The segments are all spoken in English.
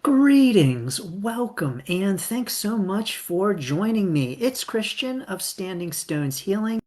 Greetings, welcome, and thanks so much for joining me. It's Christian of Standing Stones Healing,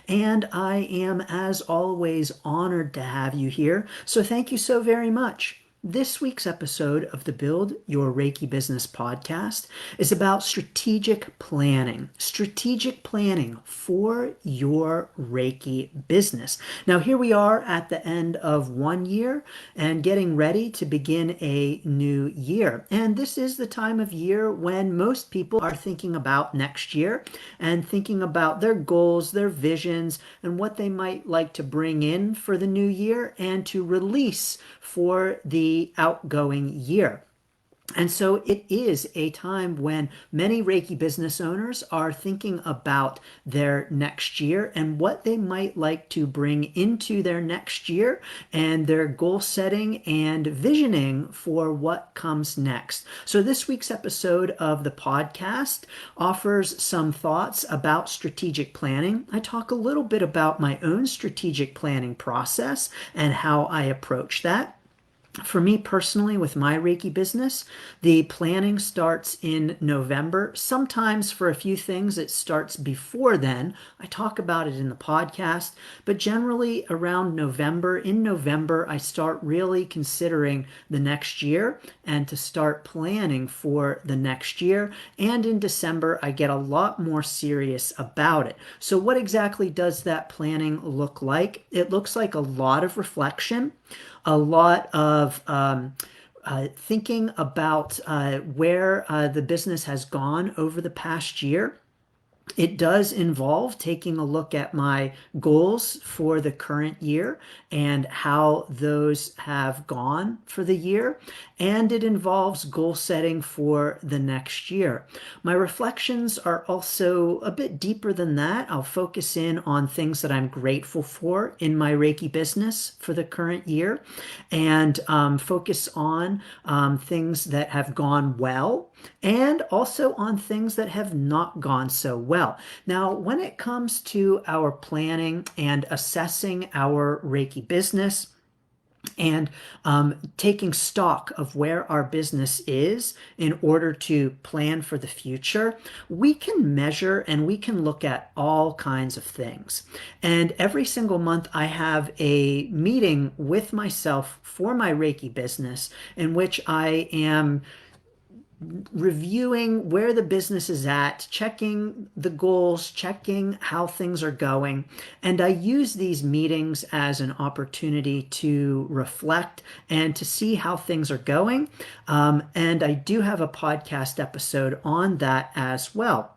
and I am, as always, honored to have you here. So thank you so very much. This week's episode of the Build Your Reiki Business podcast is about strategic planning. Strategic planning for your Reiki business. Now, here we are at the end of one year and getting ready to begin a new year. And this is the time of year when most people are thinking about next year and thinking about their goals, their visions, and what they might like to bring in for the new year and to release for the outgoing year. And so it is a time when many Reiki business owners are thinking about their next year and what they might like to bring into their next year and their goal setting and visioning for what comes next. So this week's episode of the podcast offers some thoughts about strategic planning. I talk a little bit about my own strategic planning process and how I approach that. For me personally, with my Reiki business, the planning starts in November. Sometimes for a few things, it starts before then. I talk about it in the podcast, but generally around November. In November, I start really considering the next year and to start planning for the next year. And in December, I get a lot more serious about it. So what exactly does that planning look like? It looks like a lot of reflection, a lot of thinking about where the business has gone over the past year. It does involve taking a look at my goals for the current year and how those have gone for the year. And it involves goal setting for the next year. My reflections are also a bit deeper than that. I'll focus in on things that I'm grateful for in my Reiki business for the current year and focus on things that have gone well and also on things that have not gone so well. Now, when it comes to our planning and assessing our Reiki business, and taking stock of where our business is in order to plan for the future, we can measure and we can look at all kinds of things. And every single month, I have a meeting with myself for my Reiki business in which I am reviewing where the business is at, checking the goals, checking how things are going. And I use these meetings as an opportunity to reflect and to see how things are going. And I do have a podcast episode on that as well.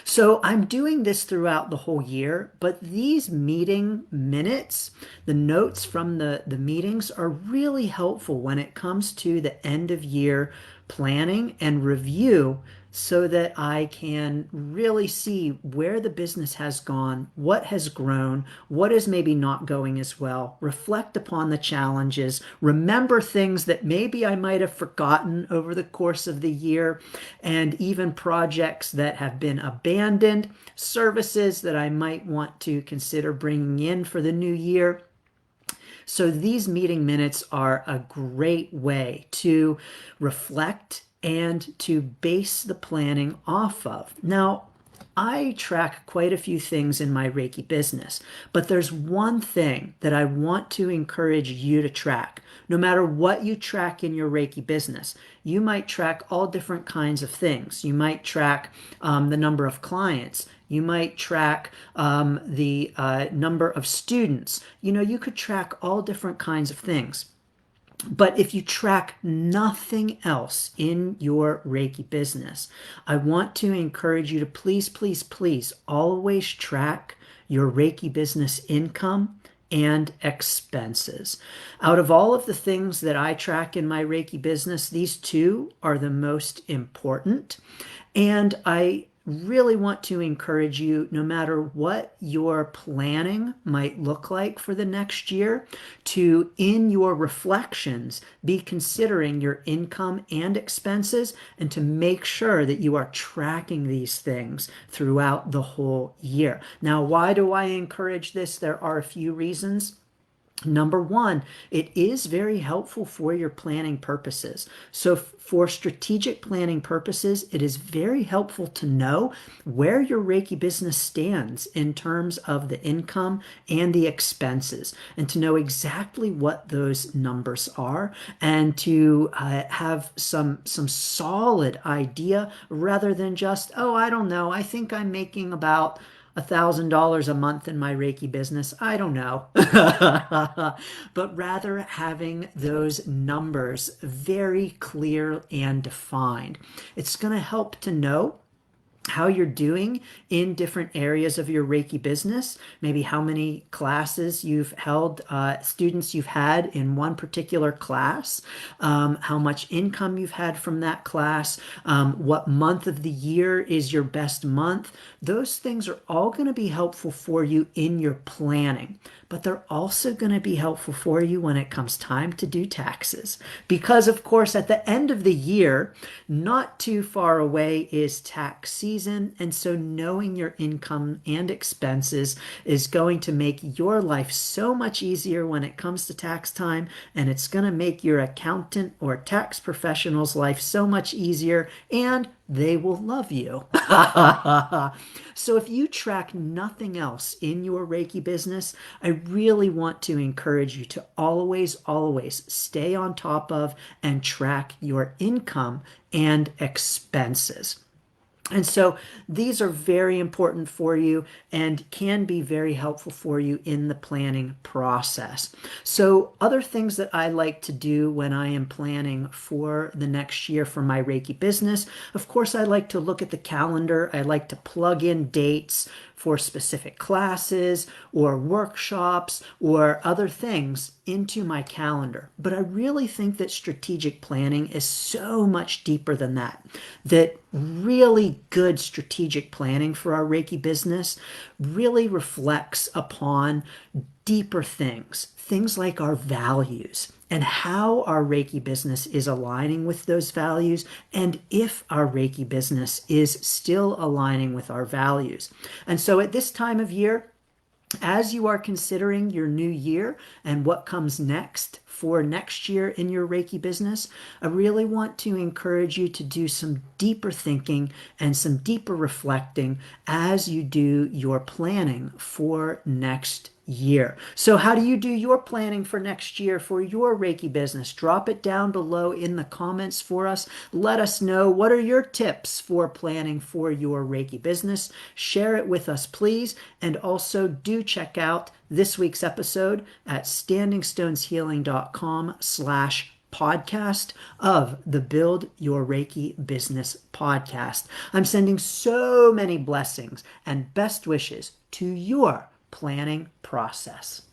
So I'm doing this throughout the whole year, but these meeting minutes, the notes from the meetings are really helpful when it comes to the end of year planning and review so that I can really see where the business has gone, what has grown, what is maybe not going as well, reflect upon the challenges, remember things that maybe I might have forgotten over the course of the year, and even projects that have been abandoned, services that I might want to consider bringing in for the new year. So these meeting minutes are a great way to reflect and to base the planning off of. Now, I track quite a few things in my Reiki business, but there's one thing that I want to encourage you to track. No matter what you track in your Reiki business, you might track all different kinds of things. You might track the number of clients. You might track the number of students. You could track all different kinds of things. But if you track nothing else in your Reiki business, I want to encourage you to please, please, please always track your Reiki business income and expenses. Out of all of the things that I track in my Reiki business, these two are the most important. And I really want to encourage you, no matter what your planning might look like for the next year, to, in your reflections, be considering your income and expenses and to make sure that you are tracking these things throughout the whole year. Now, why do I encourage this? There are a few reasons. Number one, it is very helpful for your planning purposes. So, for strategic planning purposes, it is very helpful to know where your Reiki business stands in terms of the income and the expenses, and to know exactly what those numbers are, and to have some solid idea rather than just, oh, I don't know, I think I'm making about $1,000 a month in my Reiki business. I don't know. But rather having those numbers very clear and defined. It's going to help to know how you're doing in different areas of your Reiki business, maybe how many classes you've held, students you've had in one particular class, how much income you've had from that class, what month of the year is your best month. Those things are all going to be helpful for you in your planning, but they're also going to be helpful for you when it comes time to do taxes. Because, of course, at the end of the year, not too far away is tax season. And so knowing your income and expenses is going to make your life so much easier when it comes to tax time. And it's going to make your accountant or tax professional's life so much easier, and they will love you. So if you track nothing else in your Reiki business, I really want to encourage you to always, always stay on top of and track your income and expenses. And so these are very important for you and can be very helpful for you in the planning process. So other things that I like to do when I am planning for the next year for my Reiki business, of course, I like to look at the calendar. I like to plug in dates for specific classes or workshops or other things into my calendar. But I really think that strategic planning is so much deeper than that. That really good strategic planning for our Reiki business really reflects upon deeper things, things like our values and how our Reiki business is aligning with those values, and if our Reiki business is still aligning with our values. And so at this time of year, as you are considering your new year and what comes next for next year in your Reiki business, I really want to encourage you to do some deeper thinking and some deeper reflecting as you do your planning for next year. So how do you do your planning for next year for your Reiki business? Drop it down below in the comments for us. Let us know, what are your tips for planning for your Reiki business. Share it with us, please. And also do check out this week's episode at standingstoneshealing.com/podcast of the Build Your Reiki Business podcast. I'm sending so many blessings and best wishes to your planning process.